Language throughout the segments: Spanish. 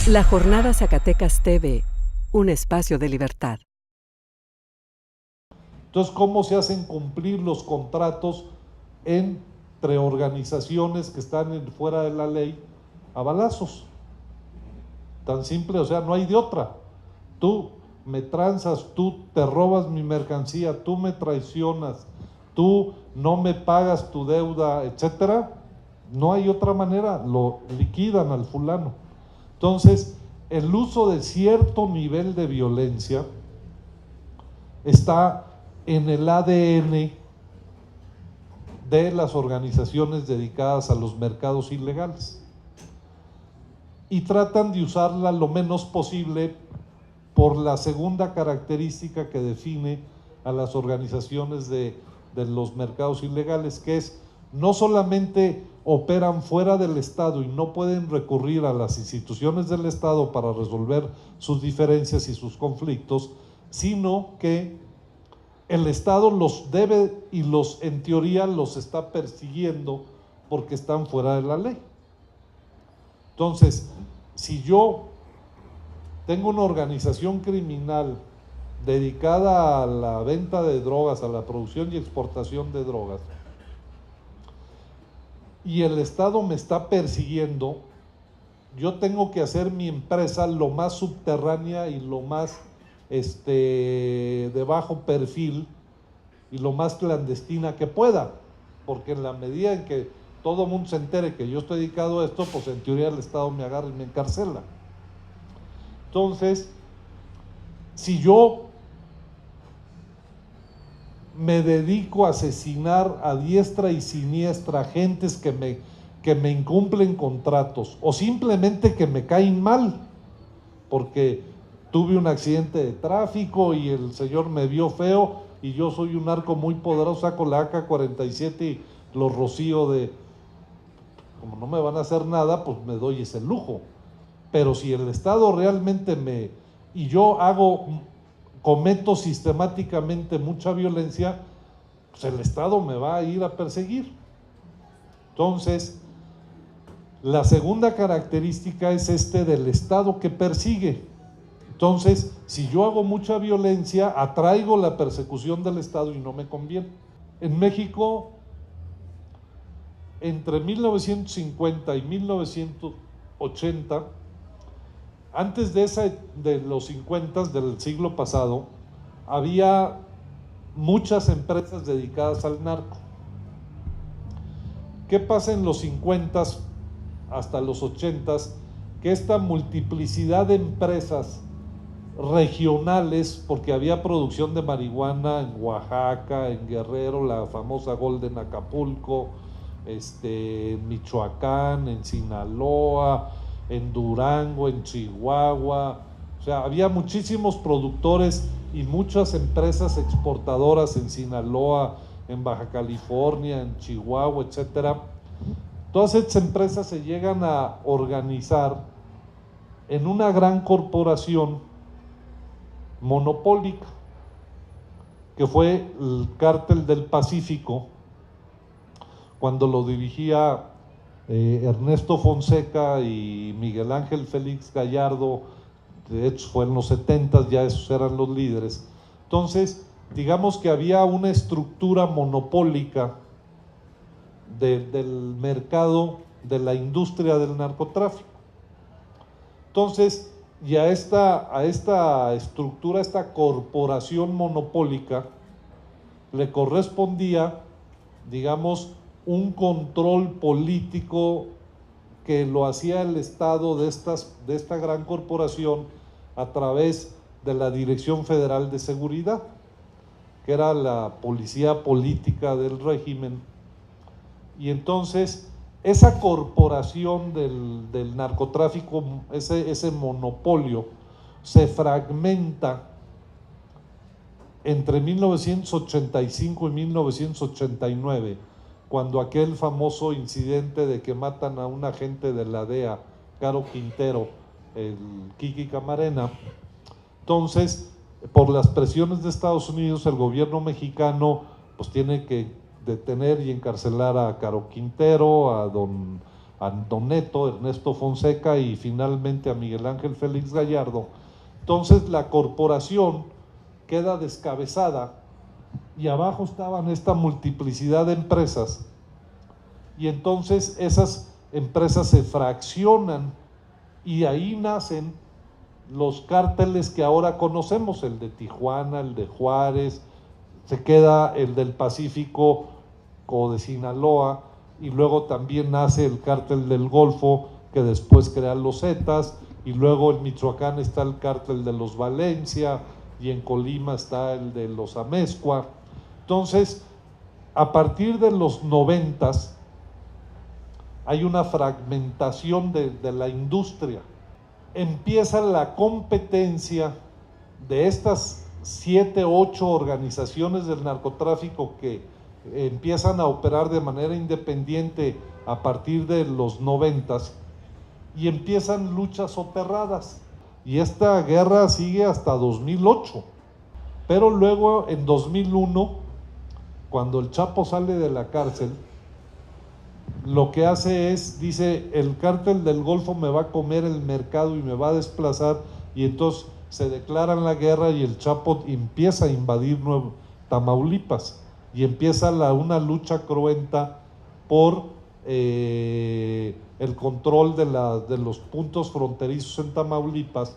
La Jornada Zacatecas TV, un espacio de libertad. Entonces, ¿cómo se hacen cumplir los contratos entre organizaciones que están fuera de la ley a balazos? Tan simple, o sea, no hay de otra. Tú me transas, tú te robas mi mercancía, tú me traicionas, tú no me pagas tu deuda, etcétera. No hay otra manera, lo liquidan al fulano. Entonces, el uso de cierto nivel de violencia está en el ADN de las organizaciones dedicadas a los mercados ilegales y tratan de usarla lo menos posible por la segunda característica que define a las organizaciones de los mercados ilegales, que es no solamente operan fuera del Estado y no pueden recurrir a las instituciones del Estado para resolver sus diferencias y sus conflictos, sino que el Estado los debe y en teoría los está persiguiendo porque están fuera de la ley. Entonces, si yo tengo una organización criminal dedicada a la venta de drogas, a la producción y exportación de drogas, y el Estado me está persiguiendo, yo tengo que hacer mi empresa lo más subterránea y lo más de bajo perfil y lo más clandestina que pueda, porque en la medida en que todo el mundo se entere que yo estoy dedicado a esto, pues en teoría el Estado me agarra y me encarcela. Entonces, si yo me dedico a asesinar a diestra y siniestra gentes que me incumplen contratos o simplemente que me caen mal, porque tuve un accidente de tráfico y el señor me vio feo y yo soy un narco muy poderoso, saco la AK-47 y los rocío como no me van a hacer nada, pues me doy ese lujo. Pero si el Estado realmente y yo cometo sistemáticamente mucha violencia, pues el Estado me va a ir a perseguir. Entonces, la segunda característica es del Estado que persigue. Entonces, si yo hago mucha violencia, atraigo la persecución del Estado y no me conviene. En México, entre 1950 y 1980, antes de los 50 del siglo pasado, había muchas empresas dedicadas al narco. ¿Qué pasa en los 50 hasta los 80? Que esta multiplicidad de empresas regionales, porque había producción de marihuana en Oaxaca, en Guerrero, la famosa Golden Acapulco, en Michoacán, en Sinaloa, en Durango, en Chihuahua, o sea, había muchísimos productores y muchas empresas exportadoras en Sinaloa, en Baja California, en Chihuahua, etcétera. Todas estas empresas se llegan a organizar en una gran corporación monopólica, que fue el Cártel del Pacífico, cuando lo dirigía Ernesto Fonseca y Miguel Ángel Félix Gallardo. De hecho fue en los 70, ya esos eran los líderes. Entonces, digamos que había una estructura monopólica del mercado, de la industria del narcotráfico. Entonces, y a esta estructura, a esta corporación monopólica, le correspondía, digamos, un control político que lo hacía el Estado de esta gran corporación a través de la Dirección Federal de Seguridad, que era la policía política del régimen. Y entonces esa corporación del narcotráfico, ese monopolio, se fragmenta entre 1985 y 1989, cuando aquel famoso incidente de que matan a un agente de la DEA, Caro Quintero, el Kiki Camarena. Entonces, por las presiones de Estados Unidos, el gobierno mexicano pues tiene que detener y encarcelar a Caro Quintero, a a Don Neto, Ernesto Fonseca y finalmente a Miguel Ángel Félix Gallardo. Entonces la corporación queda descabezada y abajo estaban esta multiplicidad de empresas, y entonces esas empresas se fraccionan y ahí nacen los cárteles que ahora conocemos, el de Tijuana, el de Juárez, se queda el del Pacífico o de Sinaloa, y luego también nace el cártel del Golfo, que después crean los Zetas, y luego en Michoacán está el cártel de los Valencia, y en Colima está el de los Amezcua. Entonces, a partir de los 90s, hay una fragmentación de la industria. Empieza la competencia de estas 7, 8 organizaciones del narcotráfico que empiezan a operar de manera independiente a partir de los 90s, y empiezan luchas soterradas, y esta guerra sigue hasta 2008, pero luego en 2001, cuando el Chapo sale de la cárcel, lo que hace es, dice, el cártel del Golfo me va a comer el mercado y me va a desplazar, y entonces se declaran la guerra y el Chapo empieza a invadir Tamaulipas, y empieza una lucha cruenta por el control de los puntos fronterizos en Tamaulipas,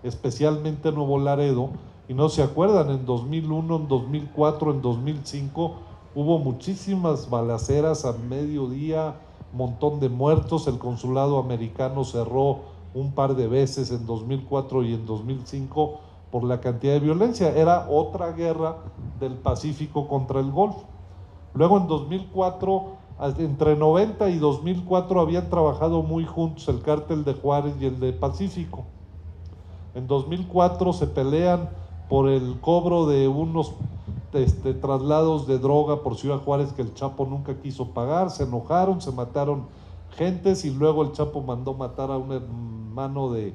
especialmente Nuevo Laredo. Y no se acuerdan, en 2001, en 2004, en 2005 hubo muchísimas balaceras a mediodía, montón de muertos. El consulado americano cerró un par de veces en 2004 y en 2005 por la cantidad de violencia. Era otra guerra del Pacífico contra el Golfo. Luego en 2004, entre 90 y 2004 habían trabajado muy juntos el cártel de Juárez y el de Pacífico. En 2004 se pelean por el cobro de unos traslados de droga por Ciudad Juárez que el Chapo nunca quiso pagar, se enojaron, se mataron gentes, y luego el Chapo mandó matar a un hermano de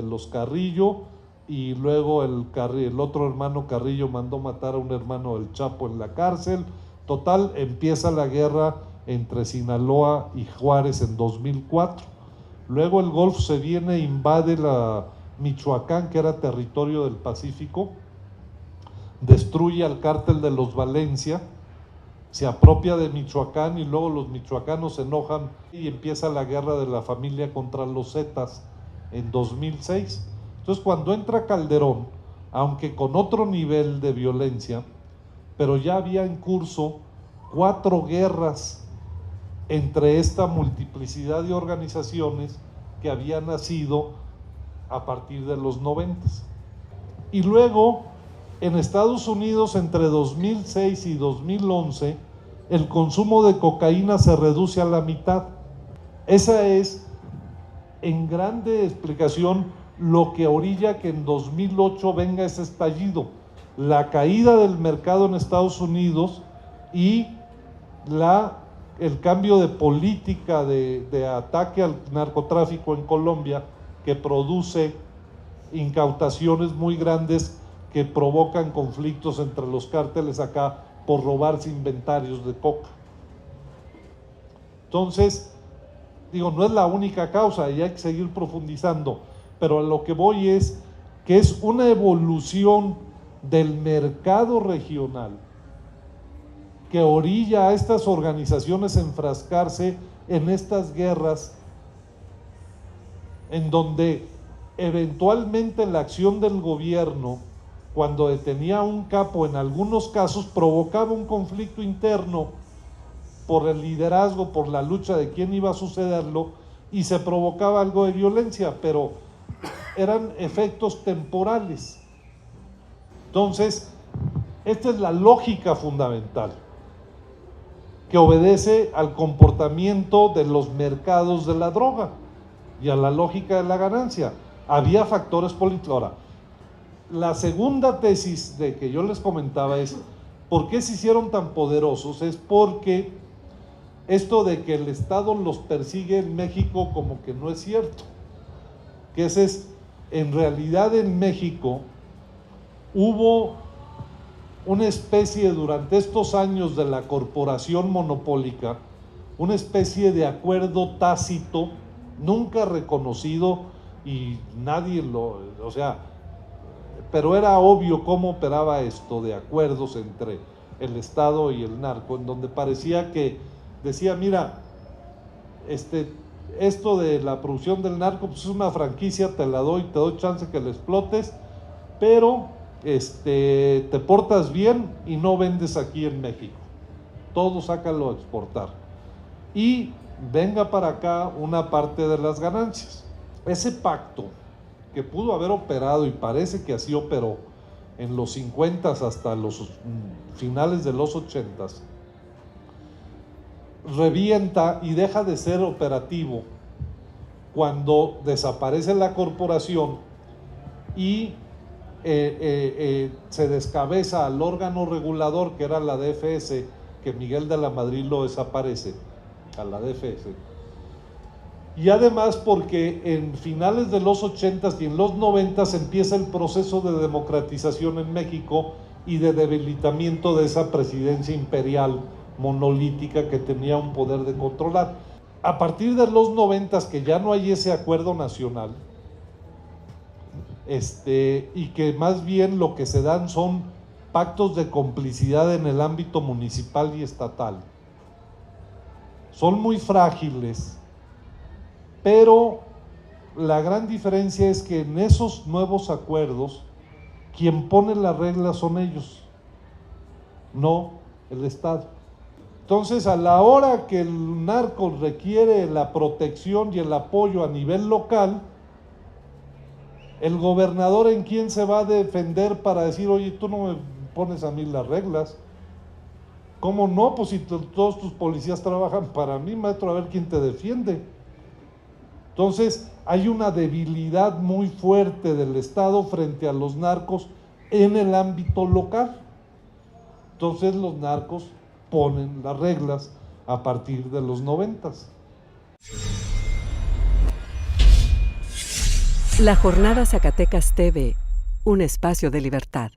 los Carrillo, y luego el otro hermano Carrillo mandó matar a un hermano del Chapo en la cárcel. Total, empieza la guerra entre Sinaloa y Juárez en 2004. Luego el Golfo se viene, invade Michoacán, que era territorio del Pacífico, destruye al cártel de los Valencia, se apropia de Michoacán, y luego los michoacanos se enojan y empieza la guerra de la familia contra los Zetas en 2006. Entonces, cuando entra Calderón, aunque con otro nivel de violencia, pero ya había en curso 4 guerras entre esta multiplicidad de organizaciones que había nacido a partir de los 90s. Y luego, en Estados Unidos, entre 2006 y 2011, el consumo de cocaína se reduce a la mitad. Esa es, en grande explicación, lo que orilla que en 2008 venga ese estallido: la caída del mercado en Estados Unidos y el cambio de política de ataque al narcotráfico en Colombia, que produce incautaciones muy grandes que provocan conflictos entre los cárteles acá por robarse inventarios de coca. Entonces, digo, no es la única causa y hay que seguir profundizando, pero a lo que voy es que es una evolución del mercado regional que orilla a estas organizaciones a enfrascarse en estas guerras, en donde eventualmente la acción del gobierno, cuando detenía a un capo, en algunos casos provocaba un conflicto interno por el liderazgo, por la lucha de quién iba a sucederlo, y se provocaba algo de violencia, pero eran efectos temporales. Entonces, esta es la lógica fundamental que obedece al comportamiento de los mercados de la droga y a la lógica de la ganancia. Había factores políticos. Ahora, la segunda tesis de que yo les comentaba es ¿por qué se hicieron tan poderosos? Es porque esto de que el Estado los persigue en México como que no es cierto. Que ese es, en realidad en México hubo una especie durante estos años de la corporación monopólica, una especie de acuerdo tácito, nunca reconocido y nadie o sea, pero era obvio cómo operaba esto de acuerdos entre el Estado y el narco, en donde parecía que decía, mira, esto de la producción del narco pues es una franquicia, te doy chance que la explotes, pero te portas bien y no vendes aquí en México, todo sácalo a exportar y venga para acá una parte de las ganancias. Ese pacto que pudo haber operado y parece que así operó en los 50 hasta los finales de los 80, revienta y deja de ser operativo cuando desaparece la corporación y se descabeza al órgano regulador que era la DFS, que Miguel de la Madrid lo desaparece a la DFS, y además porque en finales de los 80s y en los 90s empieza el proceso de democratización en México y de debilitamiento de esa presidencia imperial monolítica que tenía un poder de controlar. A partir de los 90s, que ya no hay ese acuerdo nacional, y que más bien lo que se dan son pactos de complicidad en el ámbito municipal y estatal. Son muy frágiles, pero la gran diferencia es que en esos nuevos acuerdos, quien pone las reglas son ellos, no el Estado. Entonces, a la hora que el narco requiere la protección y el apoyo a nivel local, el gobernador ¿en quién se va a defender para decir, oye, tú no me pones a mí las reglas? ¿Cómo no? Pues si todos tus policías trabajan para mí, maestro, a ver quién te defiende. Entonces, hay una debilidad muy fuerte del Estado frente a los narcos en el ámbito local. Entonces, los narcos ponen las reglas a partir de los 90s. La Jornada Zacatecas TV, un espacio de libertad.